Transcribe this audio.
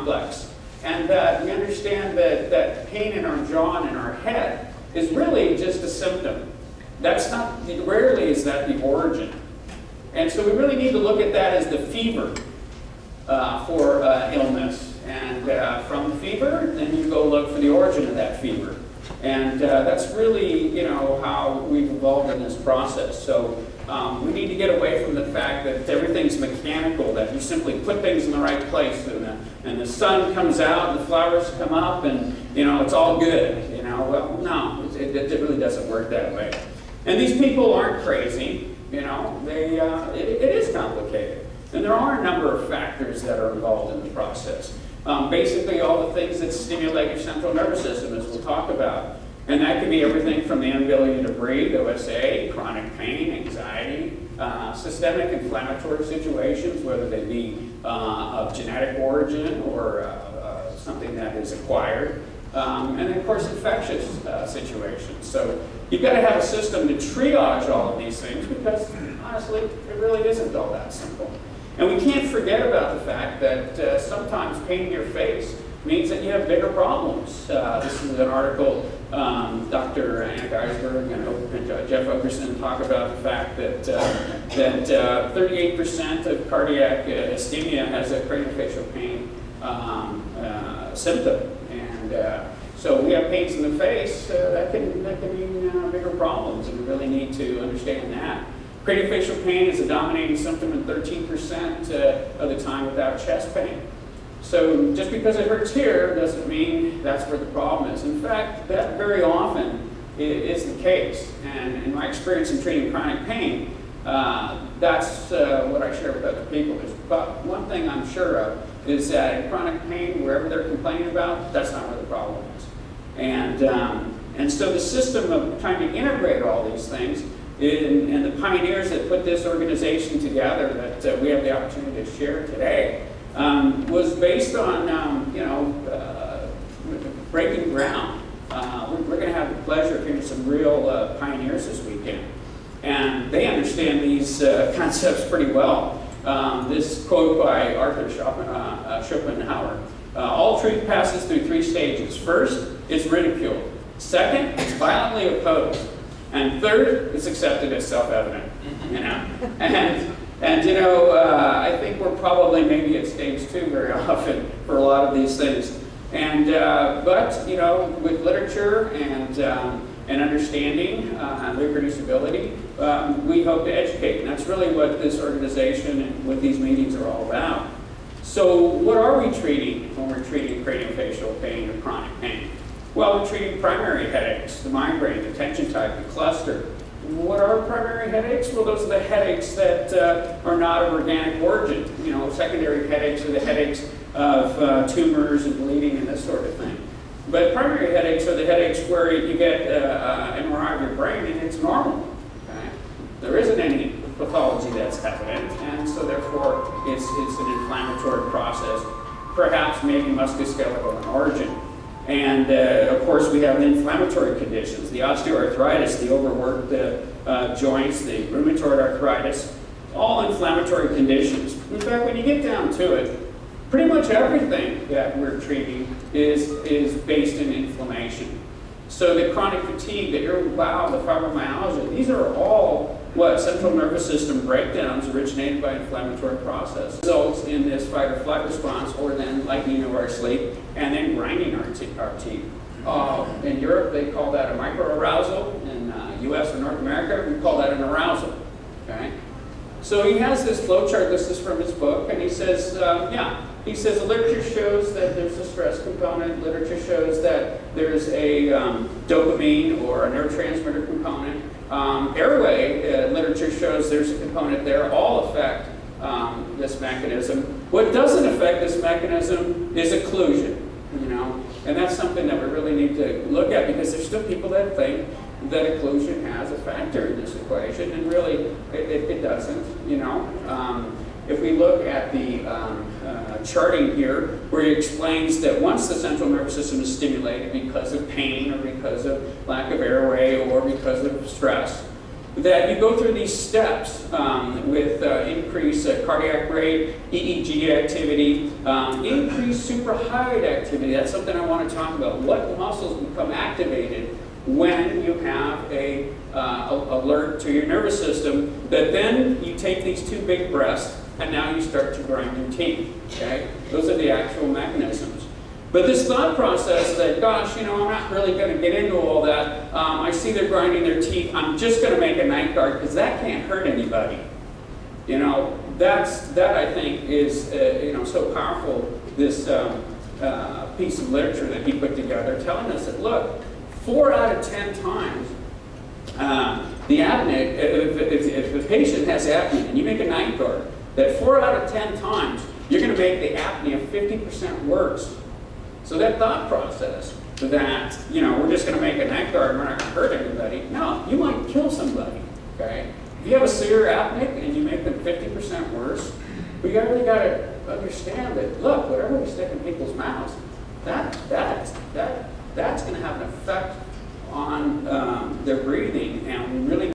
complex. And that we understand that pain in our jaw and in our head is really just a symptom. That's not, rarely is that the origin. And so we really need to look at that as the fever for illness. And from the fever, then you go look for the origin of that fever. And that's really, you know, how we've evolved in this process. So we need to get away from the fact that everything's mechanical, that you simply put things in the right place, and the sun comes out, and the flowers come up, and, you know, it's all good. You know, well, no, it really doesn't work that way. And these people aren't crazy. You know, it is complicated. And there are a number of factors that are involved in the process. Basically, all the things that stimulate your central nervous system, as we'll talk about. And that can be everything from the inability to breathe, OSA, chronic pain, anxiety, systemic inflammatory situations, whether they be of genetic origin or something that is acquired. And then, of course, infectious situations. So you've got to have a system to triage all of these things because, honestly, it really isn't all that simple. And we can't forget about the fact that sometimes pain in your face means that you have bigger problems. This is an article Dr. Anna Geisberg and Jeff Okerson talk about the fact that 38% of cardiac ischemia has a craniofacial pain symptom. And so we have pains in the face, that can mean bigger problems, and we really need to understand that. Craniofacial pain is a dominating symptom in 13% of the time without chest pain. So just because it hurts here doesn't mean that's where the problem is. In fact, that very often is the case. And in my experience in treating chronic pain, that's what I share with other people. But one thing I'm sure of is that in chronic pain, wherever they're complaining about, that's not where the problem is. And so the system of trying to integrate all these things and the pioneers that put this organization together that we have the opportunity to share today was based on, breaking ground. We're going to have the pleasure of hearing some real pioneers this weekend. And they understand these concepts pretty well. This quote by Arthur Schopenhauer, all truth passes through three stages. First, it's ridiculed. Second, it's violently opposed. And third, it's accepted as self-evident. You know? I think we're probably maybe at stage 2 very often for a lot of these things. And but with literature and understanding and reproducibility, we hope to educate. And that's really what this organization and what these meetings are all about. So what are we treating when we're treating craniofacial pain or chronic pain? Well, we're treating primary headaches, the migraine, the tension type, the cluster. What are primary headaches? Well, those are the headaches that are not of organic origin. Secondary headaches are the headaches of tumors and bleeding and this sort of thing. But primary headaches are the headaches where you get an MRI of your brain and it's normal. Okay? There isn't any pathology that's evident, and so therefore it's an inflammatory process, perhaps maybe musculoskeletal in origin. And of course we have inflammatory conditions, the osteoarthritis, the overworked joints, the rheumatoid arthritis, all inflammatory conditions. In fact, when you get down to it, pretty much everything that we're treating is based in inflammation. So the chronic fatigue, the irritable bowel, the fibromyalgia, these are all central nervous system breakdowns originated by inflammatory process. Results in this fight or flight response, or then lightening of our sleep, and then grinding our teeth. In Europe, they call that a microarousal. In US or North America, we call that an arousal. Okay? So he has this flowchart. This is from his book, and he says, he says the literature shows that there's a stress component. Literature shows that there's a dopamine or a neurotransmitter component. Airway literature shows there's a component there. All affect this mechanism. What doesn't affect this mechanism is occlusion. And that's something that we really need to look at, because there's still people that think that occlusion has a factor in this equation, and really it doesn't. If we look at the charting here, where he explains that once the central nervous system is stimulated because of pain or because of lack of airway or because of stress, that you go through these steps with increased cardiac rate, EEG activity, increased suprahyoid activity. That's something I want to talk about. What muscles become activated when you have a alert to your nervous system, that then you take these two big breaths and now you start to grind your teeth, okay? Those are the actual mechanisms. But this thought process that, gosh, you know, I'm not really going to get into all that. I see they're grinding their teeth. I'm just going to make a night guard because that can't hurt anybody. You know, that I think is, you know, so powerful, this piece of literature that he put together, telling us that, look, 4 out of 10 times, the apnea, if a patient has apnea and you make a night guard, that 4 out of 10 times, you're going to make the apnea 50% worse. So that thought process that, you know, we're just going to make a night guard and we're not going to hurt anybody, no, you might kill somebody, okay? If you have a severe apnea and you make them 50% worse, we really got to understand that, look, whatever we stick in people's mouths, that's going to have an effect on their breathing, and we really